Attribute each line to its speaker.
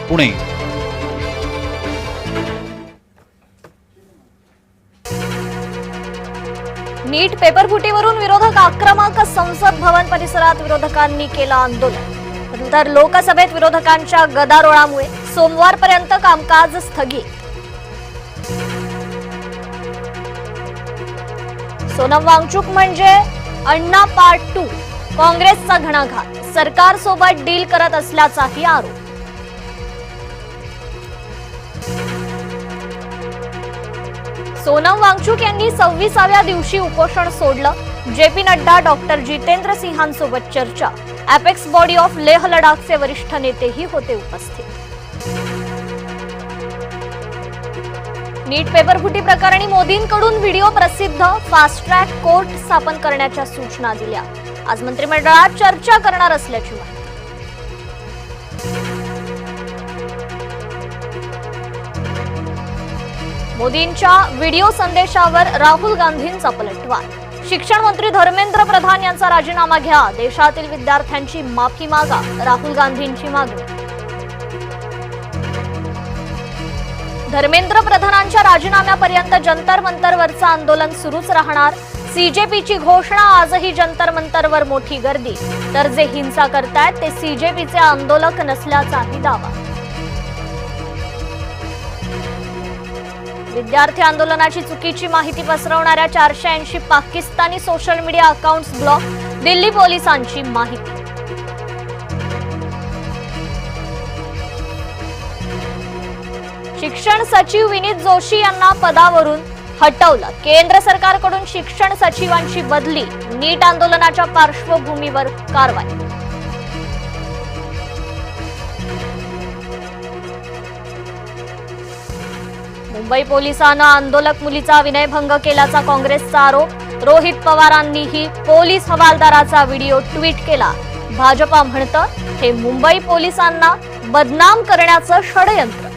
Speaker 1: पुणे।
Speaker 2: नीट पेपरफुटीवरून विरोधक आक्रमक, संसद भवन परिसरात विरोधकांनी केलं आंदोलन। तर लोकसभेत विरोधकांच्या गदारोळामुळे सोमवारपर्यंत कामकाज स्थगित। सोनम वांगचूक म्हणजे अण्णा पार्ट 2, काँग्रेसचा घणाघात, सरकारसोबत डील करत असल्याचाही आरोप। सोनम वांगचूक यांनी 26व्या दिवशी उपोषण सोडलं। जेपी नड्डा, डॉक्टर जितेंद्र सिंहांसोबत चर्चा। अपेक्स बॉडी ऑफ लेह लडाखचे वरिष्ठ नेतेही होते उपस्थित। नीट पेपरफुटी प्रकरणी मोदींकडून व्हिडिओ प्रसिद्ध, फास्ट ट्रॅक कोर्ट स्थापन करण्याच्या सूचना दिल्या। आज मंत्रिमंडळात चर्चा करणार असल्याची माहिती। मोदींच्या व्हिडिओ संदेशावर राहुल गांधींचा पलटवार। शिक्षण मंत्री धर्मेंद्र प्रधान यांचा राजीनामा घ्या, देशातील विद्यार्थ्यांची माफी मागा, राहुल गांधींची मागणी। धर्मेंद्र प्रधानांच्या राजीनाम्यापर्यंत जंतर मंतरवरचं आंदोलन सुरूच राहणार। सीजेपीची घोषणा, आजही जंतर मंतरवर मोठी गर्दी। तर जे हिंसा करतायत ते सीजेपीचे आंदोलक नसल्याचाही दावा। विद्यार्थी आंदोलनाची चुकीची माहिती पसरवणाऱ्या 480 Pakistani social media accounts block, Delhi पोलिसांची माहिती। शिक्षण सचिव विनीत जोशी यांना पदावरून हटवलं। केंद्र सरकारकडून शिक्षण सचिवांची बदली, नीट आंदोलनाच्या पार्श्वभूमीवर कारवाई। मुंबई पोलिसांना आंदोलक मुलीचा विनयभंग केल्याचा काँग्रेसचा आरोप। रोहित पवारांनीही पोलीस हवालदाराचा व्हिडिओ ट्विट केला। भाजपा म्हणतं हे मुंबई पोलिसांना बदनाम करण्याचं षडयंत्र।